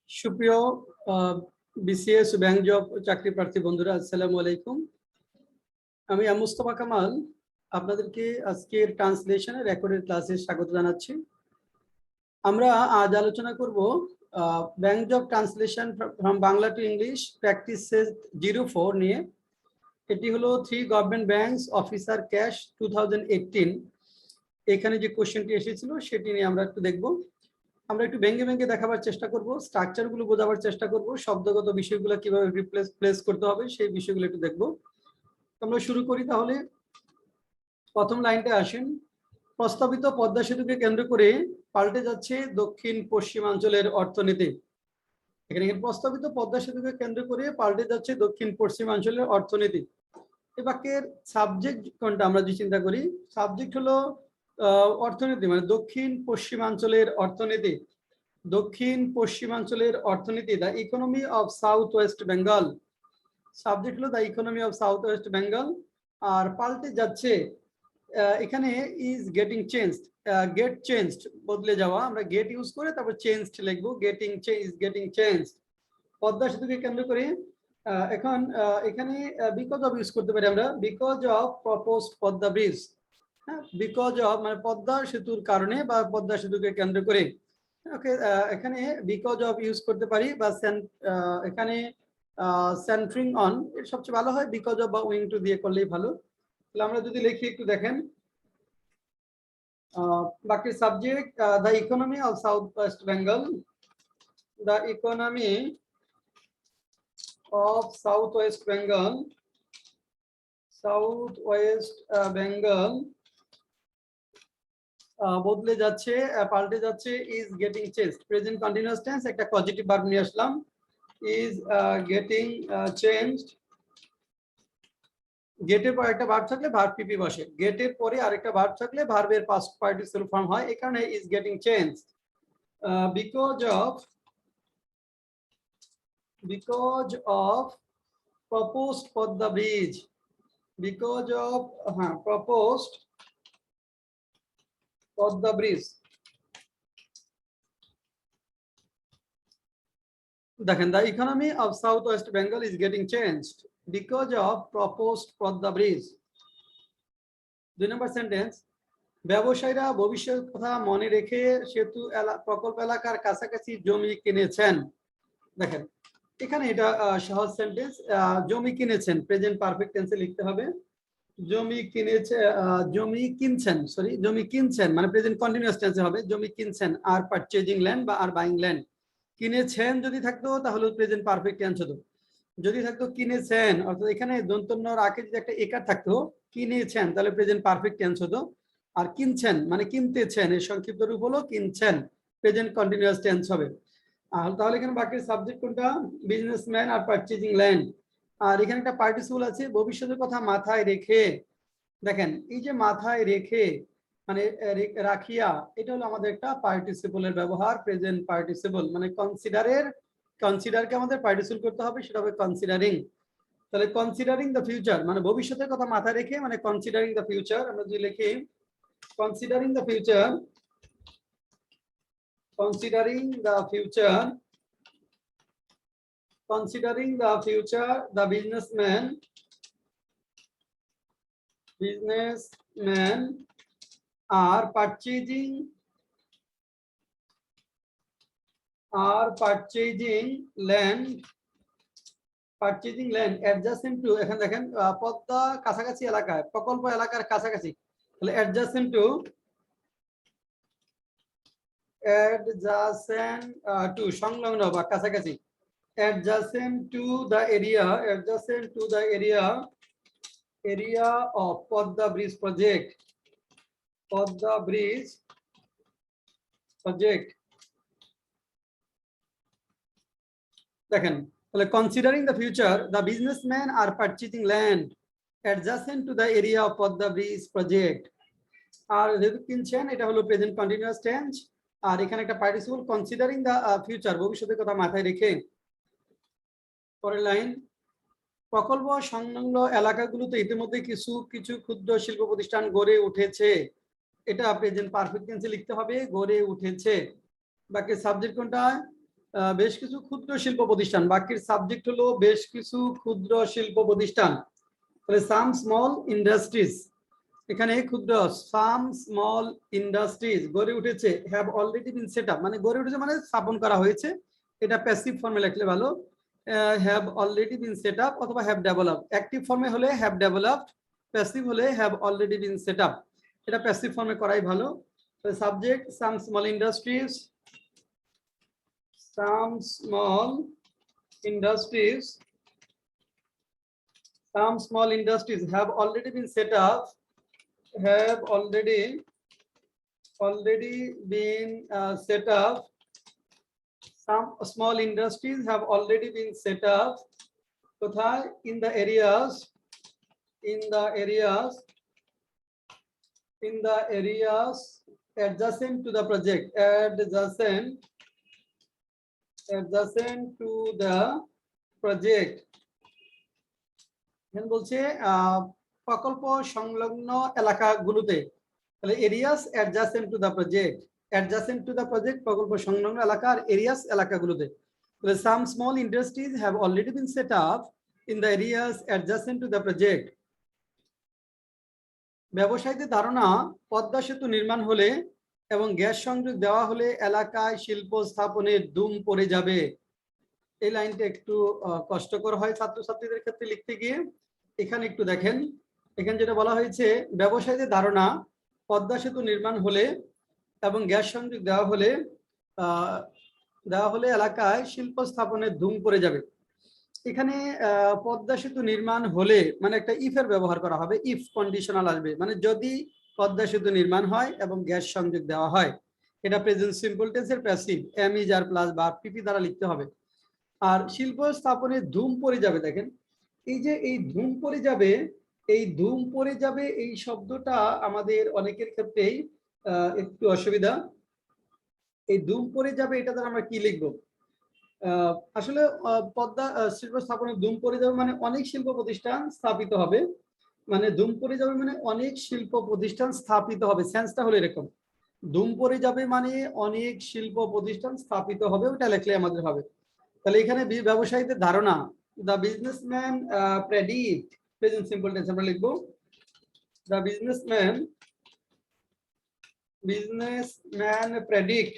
সুপ্রিয় BCS bank job চাকরি প্রার্থী বন্ধুরা, আসসালামু আলাইকুম। আমি মুস্তফা কামাল আপনাদেরকে আজকের ট্রান্সলেশন রেকর্ডের ক্লাসে স্বাগত জানাচ্ছি। আমরা আজ আলোচনা করব bank job translation from Bangla to English practice 04 নিয়ে। এটি হলো 3 গভর্নমেন্ট ব্যাংকস অফিসার ক্যাশ 2018। এখানে যে কোশ্চেনটি এসেছিল সেটি নিয়ে আমরা একটু দেখব। আমরা একটু ভেঙে ভেঙে দেখাবার চেষ্টা করব, স্ট্রাকচারগুলো বোঝাবার চেষ্টা করব, শব্দগত বিষয়গুলো কিভাবে প্লেস করতে হবে সেই বিষয়গুলো একটু দেখব। আমরা শুরু করি তাহলে। প্রথম লাইনটা আসেন, প্রস্তাবিত পদ্মা সেতুকে কেন্দ্র করে পাল্টে যাচ্ছে দক্ষিণ পশ্চিমাঞ্চলের অর্থনীতি। এখানে প্রস্তাবিত পদ্মা সেতুকে কেন্দ্র করে পাল্টে যাচ্ছে দক্ষিণ পশ্চিমাঞ্চলের অর্থনীতি। এই বাক্যের সাবজেক্ট কোনটা আমরা যদি চিন্তা করি, সাবজেক্ট হলো অর্থনীতি, মানে দক্ষিণ পশ্চিমাঞ্চলের অর্থনীতি। দক্ষিণ পশ্চিমাঞ্চলের অর্থনীতি, the economy of south west Bengal. Subject হলো the economy of south west Bengal. আর পাল্টে যাচ্ছে, এখানে is getting changed, get changed বদলে যাওয়া, আমরা গেট ইউজ করে তারপর চেঞ্জড লিখবো, getting change, getting changed. Padma সেতুকে কেন্দ্র করে এখন এখানে বিকজ অফ ইউজ করতে পারি আমরা, because of proposed Padma bridge. হ্যাঁ, বিকজ অফ মানে পদ্মা সেতুর কারণে বা পদ্মা সেতুকে কেন্দ্র করে। ওকে, এখানে বিকজ অফ ইউজ করতে পারি, বা এখানে সেন্ট্রিং অন সবচেয়ে ভালো হয়, বিকজ অফ বা উইং টু দিয়ে করলেই ভালো। তাহলে আমরা যদি লিখি একটু দেখেন, বাকি subject the economy of south west Bengal, the economy of south west Bengal, south west Bengal বদলে যাচ্ছে, পাল্টে যাচ্ছে, is getting changed. Present continuous tense, একটা পজিটিভ ভার্ব নিয়ে আসলাম, ইজ গেটিং চেঞ্জড। গেটের পর একটা ভার্ব থাকলে ভার্ব পিপি বসে, গেটের পরে আরেকটা ভার্ব থাকলে ভার্বের পাস্ট পার্টিসিপল ফর্ম হয়, এই কারণে is getting changed. Because of proposed Padma bridge, because of proposed Padma bridge. দেখেন, the economy of southwest Bengal is getting changed because of proposed Padma bridge. 2 number sentence, ব্যবসায়ীরা ভবিষ্যৎ কথা মনে রেখে সেতু প্রকল্প এলাকার কাছাকাছি জমি কিনেছেন। দেখেন এখানে এটা সহজ সেন্টেন্স, জমি কিনেছেন প্রেজেন্ট পারফেক্ট টেন্সে লিখতে হবে। জমি কিনেছে, জমি কিনছেন, সরি জমি কিনছেন মানে প্রেজেন্ট কন্টিনিউয়াস টেন্সে হবে, জমি কিনছেন। আর পারচেজিং ল্যান্ড বা আর বাইং ল্যান্ড। কিনেছেন যদি থাকতো তাহলে প্রেজেন্ট পারফেক্ট টেন্স হতো। যদি থাকতো কিনেছেন, অর্থাৎ এখানে দন্তন্যর আগে যদি একটা একার থাকতো কিনেছেন তাহলে প্রেজেন্ট পারফেক্ট টেন্স হতো। আর কিনছেন মানে কিনতেছেন, এর সংক্ষিপ্ত রূপ হলো কিনছেন, প্রেজেন্ট কন্টিনিউয়াস টেন্স হবে। আর তাহলে এখানে বাকির সাবজেক্ট কোনটা, বিজনেসম্যান আর পারচেজিং ল্যান্ড। আর এখানে একটা পার্টিসিপল আছে ভবিষ্যতের কথা মাথায় রেখে। দেখেন এই যে মাথায় রেখে মানে রাখিয়া, এটা হলো আমাদের একটা পার্টিসিপলের ব্যবহার, প্রেজেন্ট পার্টিসিপল মানে কনসিডারকে আমাদের পার্টিসিপল করতে হবে, সেটা হবে কনসিডারিং। তাহলে কনসিডারিং দ্য ফিউচার মানে ভবিষ্যতের কথা মাথায় রেখে, মানে কনসিডারিং দ্য ফিউচার। আমরা যদি লিখি considering the future, considering the future, considering the future, the businessman are purchasing land adjacent to, এখানে দেখেন পদ্মা কাছাকাছি এলাকায়, প্রকল্প এলাকার কাছাকাছি, তাহলে adjacent to সংলগ্ন বা কাছাকাছি, adjacent to the area of Podda Bridge project, Podda Bridge project। দেখেন তাহলে considering the future, the businessmen are purchasing land adjacent to the area of Podda Bridge project। আর যেহেতু কিনছেন এটা হলো প্রেজেন্ট কন্টিনিউয়াস টেন্স, আর এখানে একটা পার্টিসিপল considering the future ভবিষ্যতের কথা মাথায় রেখে। পরের লাইন, প্রকল্প সংলগ্ন এলাকাগুলোতে ইতিমধ্যে কিছু কিছু ক্ষুদ্র শিল্প প্রতিষ্ঠান গড়ে উঠেছে, এটা প্রেজেন্ট পারফেক্ট টেন্সে লিখতে হবে, গড়ে উঠেছে। বাকি সাবজেক্ট কোনটা, বেশ কিছু ক্ষুদ্র শিল্প প্রতিষ্ঠান, বাকির সাবজেক্ট হলো বেশ কিছু ক্ষুদ্র শিল্প প্রতিষ্ঠান। তাহলে সাম স্মল ইন্ডাস্ট্রিজ, এখানে ক্ষুদ্র সাম স্মল ইন্ডাস্ট্রিজ গড়ে উঠেছে, have already been set up, মানে গড়ে উঠেছে মানে স্থাপন করা হয়েছে, এটা প্যাসিভ ফর্মে লিখলে ভালো। Have already been set up অথবা হ্যাভ ডেভেলপড। অ্যাক্টিভ ফর্মে হলে হ্যাভ ডেভেলপড, প্যাসিভ হলে have already been set up, এটা প্যাসিভ ফর্মে করাই ভালো। Subject some small industries, some small industries have already been set up, have already been set up. Some small industries have already been set up কোথায়? in the areas adjacent to the project, adjacent to the project। এখন বলছে প্রকল্প সংলগ্ন এলাকাগুলোতে, তাহলে areas adjacent to the project, adjacent to the project প্রকল্প সংলগ্ন এলাকা, আর এরিয়াস এলাকাগুলোতে। তাহলে some small industries have already been set up in the areas adjacent to the project. ব্যবসায়ীদের ধারণা পদ্মা সেতু নির্মাণ হলে এবং গ্যাস সংযোগ দেওয়া হলে এলাকায় শিল্প স্থাপনের ধুম পড়ে যাবে। এই লাইনটা একটু কষ্টকর হয় ছাত্রছাত্রীদের ক্ষেত্রে লিখতে গিয়ে। এখানে একটু দেখেন, এখানে যেটা বলা হয়েছে, ব্যবসায়ীদের ধারণা পদ্মা সেতু নির্মাণ হলে এবং গ্যাস সংযোগ দেওয়া হলে এলাকায় শিল্প স্থাপনের ধুম পড়ে যাবে। এখানে পদ্মা সেতু নির্মাণ হলে মানে একটা ইফের ব্যবহার করা হবে, ইফ কন্ডিশনাল আসবে, মানে যদি পদ্মা সেতু নির্মাণ হয় এবং গ্যাস সংযোগ দেওয়া হয়। এটা প্রেজেন্ট সিম্পল টেন্সের passive, am is are plus বা পিপি দ্বারা লিখতে হবে। আর শিল্প স্থাপনে ধুম পড়ে যাবে, দেখেন এই যে এই ধুম পড়ে যাবে, এই ধুম পড়ে যাবে এই শব্দটা আমাদের অনেকের ক্ষেত্রেই একটু অসুবিধা। এই ধুম পড়ে যাবে এটা দ্বারা আমরা কি লিখবো? আসলে পদ্মা শিল্প স্থাপনের ধুম পড়ে যাবে মানে অনেক শিল্প প্রতিষ্ঠান স্থাপিত হবে, মানে ধুম পড়ে যাবে মানে অনেক শিল্প প্রতিষ্ঠান স্থাপিত হবে। সেন্সটা হলো এরকম, ধুম পড়ে যাবে মানে অনেক শিল্প প্রতিষ্ঠান স্থাপিত হবে, ওটা লিখলে আমাদের হবে। তাহলে এখানে ব্যবসায়ীদের ধারণা, the businessman predict, present simple tense আমরা লিখবো, দ্য বিজনেসম্যান predict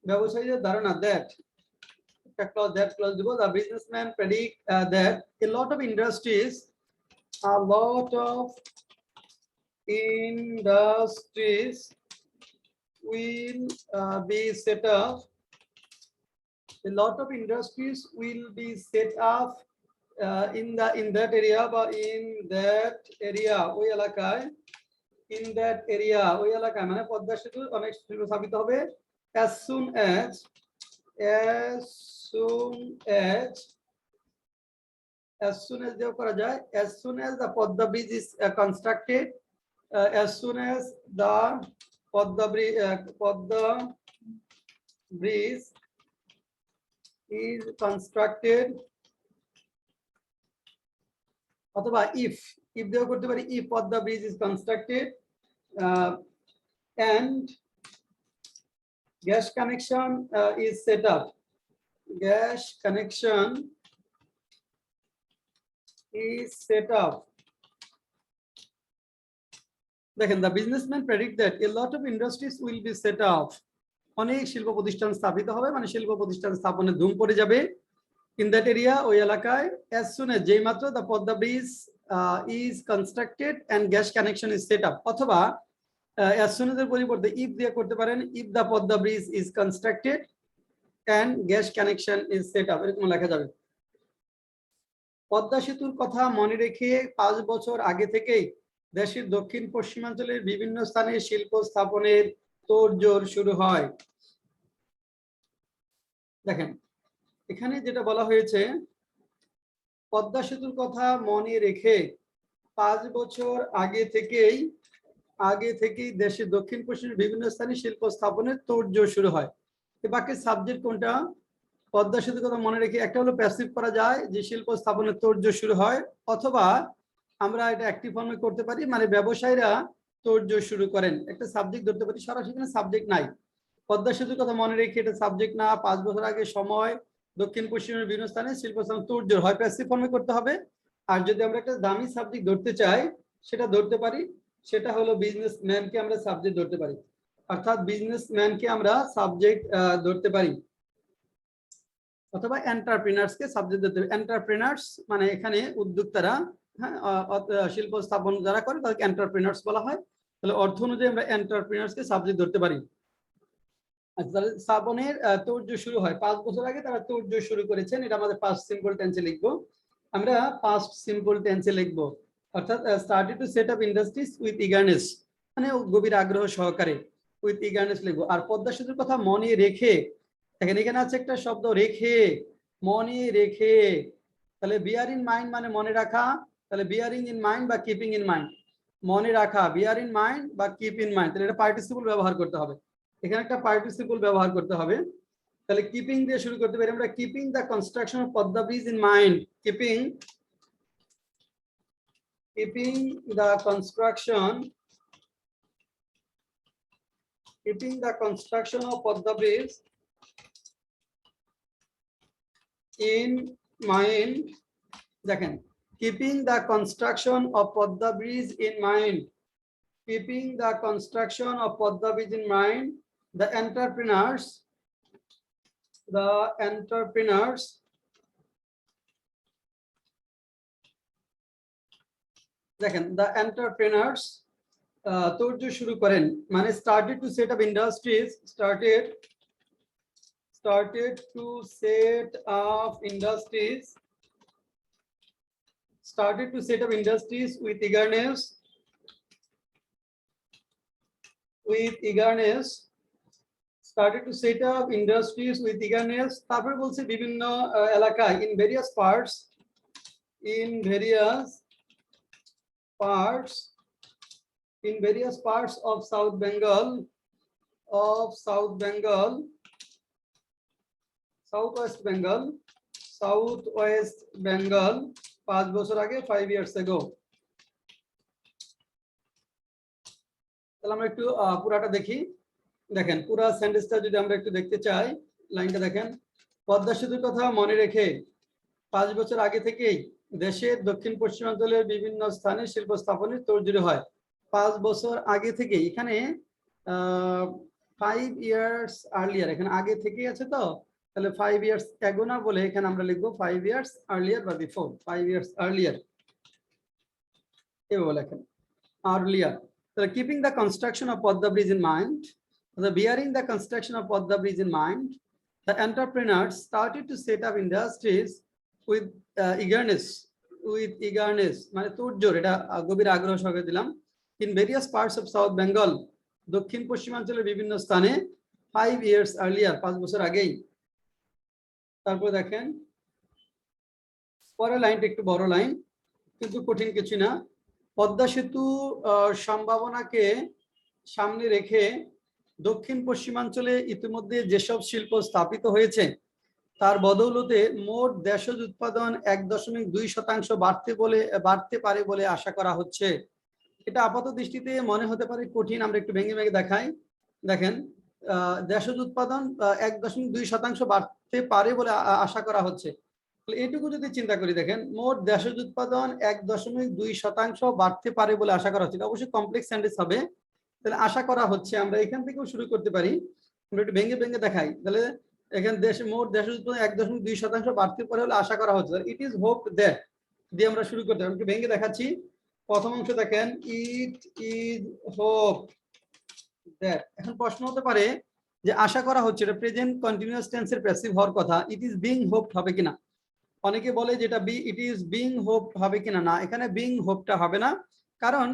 ব্যবসায়ীদের ধারণা that clause দিব, the businessman predict that a lot of industries will be set up, a lot of industries will be set up in that area বা in that area ওই এলাকায়, in that area ওই এলাকায় মানে পদ্মা সেতু অনেক শিল্প স্থাপিত হবে। as soon as দেও করা যায়, as soon as the Podda bridge is constructed, as soon as the Podda bridge is constructed, অথবা if দেও করতে পারি, if Podda bridge is constructed and gas connection is set up, gas connection is set up। দেখেন, the businessman predict that a lot of industries will be set up, অনেক শিল্প প্রতিষ্ঠান স্থাপিত হবে মানে শিল্প প্রতিষ্ঠান স্থাপনের ধুম পড়ে যাবে। in that area ওই এলাকায়, as soon as যেই মাত্র the Podda bridge is constructed and gas connection is set up, অথবা as soon as এর পরিবর্তে if দিয়ে করতে পারেন, if the Podda bridge is constructed and gas connection is set up, এরকম লেখা যাবে। পদ্মা সেতুর কথা মনে রেখে 5 বছর আগে থেকেই দেশের দক্ষিণ পশ্চিমাঞ্চলের বিভিন্ন স্থানে শিল্প স্থাপনের তোড়জোড় শুরু হয়। দেখেন এখানে যেটা বলা হয়েছে, পদ্মা সেতুর কথা মনে রেখে 5 বছর আগে থেকেই দেশের দক্ষিণ পশ্চিমের বিভিন্ন স্থানে শিল্প স্থাপনের তোড়জোড় শুরু হয়। এই বাক্যের সাবজেক্ট কোনটা? পদ্মা সেতুর কথা মনে রেখে, একটা হলো প্যাসিভ করা যায় যে শিল্প স্থাপনের তোড়জোড় শুরু হয়, অথবা আমরা এটা অ্যাক্টিভ ফর্মে করতে পারি মানে ব্যবসায়ীরা তোড়জোড় শুরু করেন। একটা সাবজেক্ট ধরতে পারি, সরাসরি সাবজেক্ট নাই, পদ্মা সেতুর কথা মনে রেখে এটা সাবজেক্ট না, 5 বছর আগে সময়, দক্ষিণ পশ্চিমের বিভিন্ন স্থানে শিল্প তোড়জোড়, হয় প্যাসিভ ফর্মে করতে হবে। আর যদি আমরা একটা দামি সাবজেক্ট ধরতে চাই সেটা ধরতে পারি, সেটা হলো বিজনেসম্যানকে আমরা সাবজেক্ট ধরতে পারি, অর্থাৎ বিজনেসম্যানকে আমরা সাবজেক্ট ধরতে পারি, অথবা এন্টারপ্রেনার্সকে সাবজেক্ট ধরতে পারি। এন্টারপ্রেনার্স মানে এখানে উদ্যোক্তারা, হ্যাঁ, শিল্প স্থাপন যারা করে তাদেরকে এন্টারপ্রেনার্স বলা হয়। তাহলে অর্থ অনুযায়ী আমরা এন্টারপ্রেনার্সকে সাবজেক্ট ধরতে পারি। আচ্ছা, তাহলে স্থাপনের তোড়জোড় শুরু হয় 5 বছর আগে, তারা তোড়জোড় শুরু করেছেন, এটা আমাদের পাস্ট সিম্পল টেন্সে লিখবো। আমরা পাস্ট সিম্পল টেন্সে লিখবো, অর্থাৎ started to set up industries with eagerness, মানে গভীর আগ্রহ সহকারে, উইথ ইগারনেস লিখবো। আর পদ্মা সেতুর কথা মনে রেখে, দেখেন এখানে আছে একটা শব্দ রেখে, মনে রেখে, তাহলে বিয়ার ইন মাইন্ড মানে মনে রাখা, তাহলে বিয়ারিং ইন মাইন্ড বা কিপিং ইন মাইন্ড, মনে রাখা, বিয়ার ইন মাইন্ড বা কিপ ইন মাইন্ড, তাহলে এটা পার্টিসিপল ব্যবহার করতে হবে, এখানে একটা পার্টিসিপল ব্যবহার করতে হবে। তাহলে কিপিং দিয়ে শুরু করতে পারি আমরা, keeping the construction of Padma bridge in mind, keeping the construction of Padma Bridge in mind, দেখেন keeping the construction of Padma Bridge in mind, keeping the construction of Padma Bridge in mind, the entrepreneurs দেখেন the entrepreneurs তোড়জোড় শুরু করেন, মানে started to set up industries, started to set up industries with eagerness, started to set up industries with eagerness। তারপরে বলছে বিভিন্ন এলাকায়, in various parts of South Bengal, Southwest Bengal, 5 বছর আগে, 5 years ago। তাহলে আমরা একটু পুরাটা দেখি। দেখেন পুরা সেন্টেন্সটা যদি আমরা একটু দেখতে চাই, লাইনটা দেখেন, পদ্মা সেতুর কথা মনে রেখে 5 বছর আগে থেকেই দেশের দক্ষিণ পশ্চিমাঞ্চলের বিভিন্ন স্থানে শিল্প স্থাপনের তোড়জোড় হয়। 5 বছর আগে থেকে, এখানে 5 years earlier, এখানে আগে থেকেই আছে তো, তাহলে 5 years ago না বলে এখানে আমরা লিখবো 5 years earlier বা বিফোর, 5 years earlier এভাবে লেখেন, earlier। তাহলে keeping the construction of Padma Bridge in mind, bearing the construction of Padma Bridge in mind, the entrepreneurs started to set up industries with eagerness, মানে তোড়জোড়, এটা গভীর আগ্রহ সহকারে দিলাম, in various parts of South Bengal, দক্ষিণ পশ্চিমাঞ্চলের বিভিন্ন স্থানে, 5 years earlier, 5 বছর আগেই। তারপর দেখেন পরের লাইনটা একটু বড় লাইন, কিন্তু কঠিন কিছু না। পদ্মা সেতু সম্ভাবনাকে সামনে রেখে দক্ষিণ পশ্চিমাঞ্চলে ইতিমধ্যে যেসব শিল্প স্থাপিত হয়েছে তার বদৌলতে মোট দেশজ উৎপাদন 1.2% বাড়তে পারে বলে আশা করা হচ্ছে। এটা আপাত দৃষ্টিতে মনে হতে পারে কঠিন, আমরা একটু ভেঙে ভেঙে দেখাই। দেখেন দেশজ উৎপাদন 1.2% বাড়তে পারে বলে আশা করা হচ্ছে, এইটুকু যদি চিন্তা করি, দেখেন মোট দেশজ উৎপাদন 1.2% বাড়তে পারে বলে আশা করা হচ্ছে, অবশ্যই কমপ্লেক্স সেন্টেন্স হবে। তাহলে আশা করা হচ্ছে, আমরা এখান থেকেও শুরু করতে পারি, আমরা একটু ভেঙে ভেঙে দেখাই। তাহলে এখানে মোট দেশজ উৎপাদন 1.2% বাড়তে পারে বলে আশা করা হচ্ছে, ইট ইজ হোপড দ্যাট দিয়ে আমরা শুরু করতে পারি। একটু ভেঙে দেখাচ্ছি। প্রথম অংশ দেখেন, ইট ইজ হোপড দ্যাট। এখন প্রশ্ন হতে পারে যে আশা করা হচ্ছে, এটা প্রেজেন্ট কন্টিনিউয়াস টেন্সের প্যাসিভ হওয়ার কথা, ইট ইজ বিং হোপড হবে কিনা? অনেকে বলে যেটা ইট ইজ বিং হোপ হবে কিনা, না, এখানে বিং হোপটা হবে না, কারণ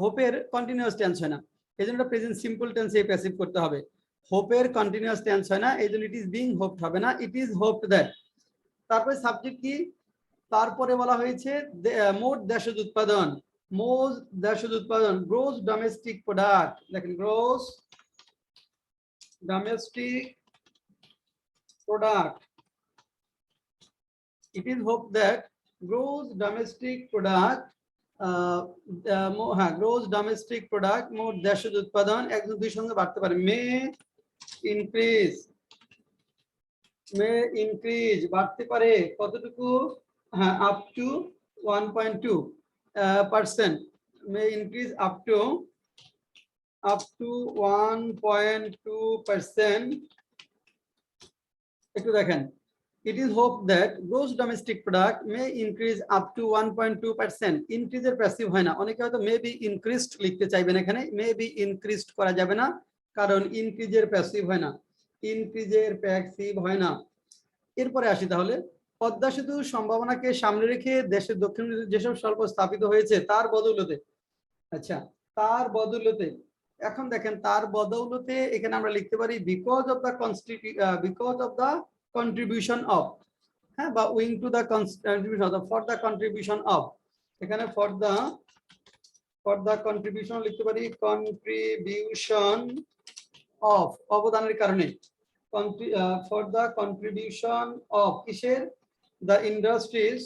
হোপের কন্টিনিউয়াস টেন্স হয় না, এই জন্য প্রেজেন্ট সিম্পল টেন্সে প্যাসিভ করতে হবে। হোপের কন্টিনিউয়াস টেন্স হয় না, এই জন্য ইট ইজ বিং হোপড হবে না, ইট ইজ হোপড দ্যাট। তারপরে সাবজেক্ট কি? তারপরে বলা হয়েছে মোট দেশজ উৎপাদন, গ্রোস ডোমেস্টিক প্রোডাক্ট। দেখেন gross domestic product, it is hoped that gross domestic product gross domestic product মোট দেশজ উৎপাদন 1.2 সঙ্গে বাড়তে পারে, মে ইনক্রিজ বাড়তে পারে কতটুকু, হ্যাঁ up to 1.2%, may increase up to 1.2%। একটু দেখেন, it is hoped that gross domestic product may increase up to 1.2%। ইনক্রিজের passive হয় না, অনেকে হয়তো মে বি ইনক্রিজড লিখতে চাইবেন, এখানে মে বি ইনক্রিজড করা যাবে না, কারণ ইনক্রিজের প্যাসিভ হয় না, ইনক্রিজের প্যাসিভ হয় না। এরপরে আসি তাহলে, পদ্মা সেতুর সম্ভাবনাকে সামনে রেখে দেশের দক্ষিণ যেসব শিল্প স্থাপিত হয়েছে তার বদৌলতে, আচ্ছা তার বদৌলতে, এখন দেখেন তার বদৌলতে এখানে আমরা লিখতে পারি because of the contribution of, হ্যাঁ, বা wing to the contribution, for the contribution of, এখানে ফর দ্য কন্ট্রিবিউশন লিখতে পারি কন্ট্রিবিউশন অফ, অবদানের কারণে, ফর দ্য কন্ট্রিবিউশন অফ কিসের, the industries,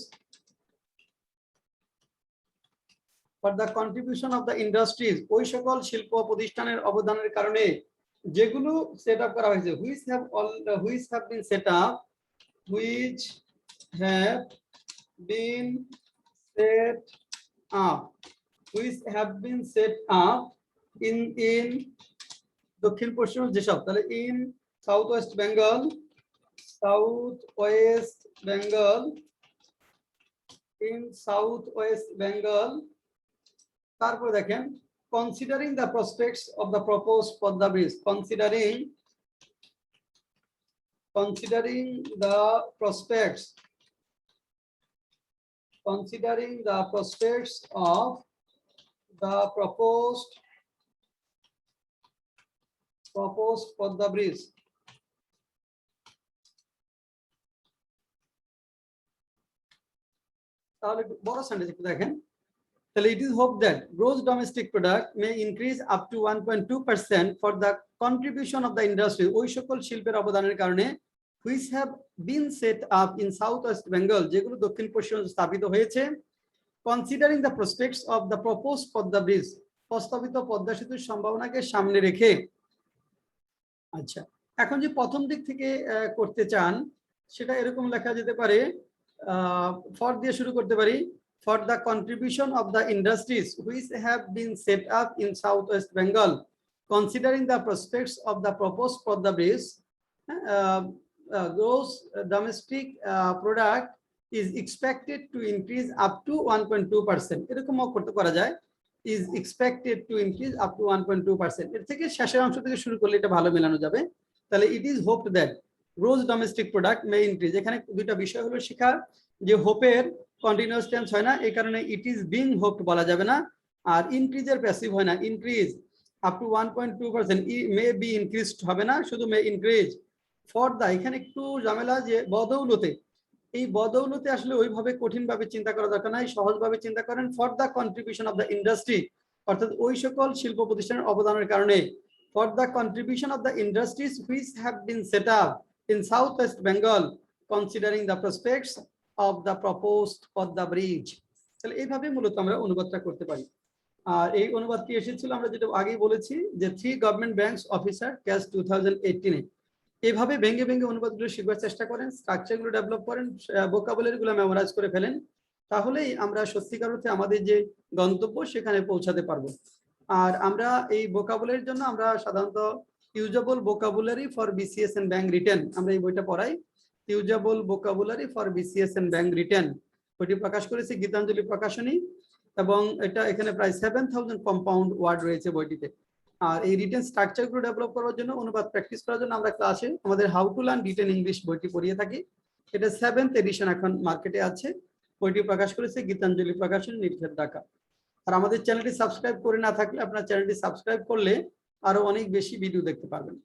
for the contribution of the industries, ওই সকল শিল্প প্রতিষ্ঠানের অবদানের কারণে যেগুলো সেট আপ করা হয়েছে, which have been set up, which have been set up, which have been set up in দক্ষিণ পশ্চিম যেসব, তাহলে in south west Bengal, in south west Bengal. তারপর দেখেন considering the prospects of the proposed Podda bridge, considering the prospects of the proposed Podda bridge, তাহলে বড় sentence একটু দেখেন, তাহলে it is hoped that gross domestic product may increase up to 1.2% for the contribution of the industry, ওই সকল শিল্পের অবদানের কারণে which have been set up in southwest Bengal, যেগুলো দক্ষিণ পশ্চিম স্থাপিত হয়েছে, considering the prospects of the proposed Podda bridge, প্রস্তাবিত পদ্মা সেতুর সম্ভাবনাকে সামনে রেখে। আচ্ছা, এখন যে প্রথম দিক থেকে করতে চান সেটা এরকম লেখা যেতে পারে, ফর দিয়ে শুরু করতে পারি, for the contribution of the industries which have been set up in southwest Bengal, considering the prospects of the proposed Podda bridge, gross domestic product is expected to increase up to 1.2%, এরকমও করতে করা যায়, is expected to increase up to 1.2%, এর থেকে শেষের অংশ থেকে শুরু করলে এটা ভালো মেলানো যাবে। তাহলে it is hoped that gross domestic product may increase, এখানে দুইটা বিষয় হলো শেখা, যে হোপের কন্টিনিউয়াস টেন্স হয় না, এই কারণে ইট ইজ বিং হোপড বলা যাবে না, আর ইনক্রিজের প্যাসিভ হয় না, increase up to 1.2%, may be increased হবে না, শুধু মে ইনক্রিজ। ফর দা, এখানে একটু ঝামেলা যে বদৌলতে, এই বদৌলতে আসলে ওইভাবে কঠিন ভাবে চিন্তা করা দরকার নাই, সহজভাবে চিন্তা করেন for the contribution of the industry, অর্থাৎ ওই সকল শিল্প প্রতিষ্ঠানের অবদানের কারণে, for the contribution of the industries which have been set up in south west Bengal, considering the prospects of the proposed Podda bridge। তাহলে এইভাবে মূলত আমরা অনুবাদটা করতে পারি। আর এই অনুবাদটি এসেছিল আমরা যেটা আগেই বলেছি যে 3 গভর্নমেন্ট ব্যাংকস অফিসার ক্যাশ 2018-এ। এইভাবে ভেঙে ভেঙে অনুবাদগুলো শিখবার চেষ্টা করেন, স্ট্রাকচারগুলো ডেভেলপ করেন, ভোকাবুলারিগুলো মেমোরাইজ করে ফেলেন, তাহলেই আমরা সত্যিকার অর্থে আমাদের যে গন্তব্য সেখানে পৌঁছাতে পারবো। আর আমরা এই ভোকাবুলারির জন্য আমরা সাধারণত usable vocabulary for BCS and bank written, আমরা এই বইটা পড়াই, usable vocabulary for BCS and bank written, বইটি প্রকাশ করেছে গীতাঞ্জলি প্রকাশনী, এবং এটা এখানে প্রায় 7000 কম্পাউন্ড ওয়ার্ড রয়েছে বইটিতে। আর এই রিটেন স্ট্রাকচারগুলো ডেভেলপ করার জন্য, অনুবাদ প্র্যাকটিস করার জন্য আমরা ক্লাসে আমাদের how to learn written English বইটি পড়িয়ে থাকি। এটা 7th এডিশন এখন মার্কেটে আছে, বইটি প্রকাশ করেছে গীতাঞ্জলি প্রকাশনী, নির্ঘাত, ঢাকা। আর আমাদের চ্যানেলটি সাবস্ক্রাইব করে না থাকলে আপনার চ্যানেলটি সাবস্ক্রাইব করলে আরো অনেক বেশি ভিডিও দেখতে পারবেন।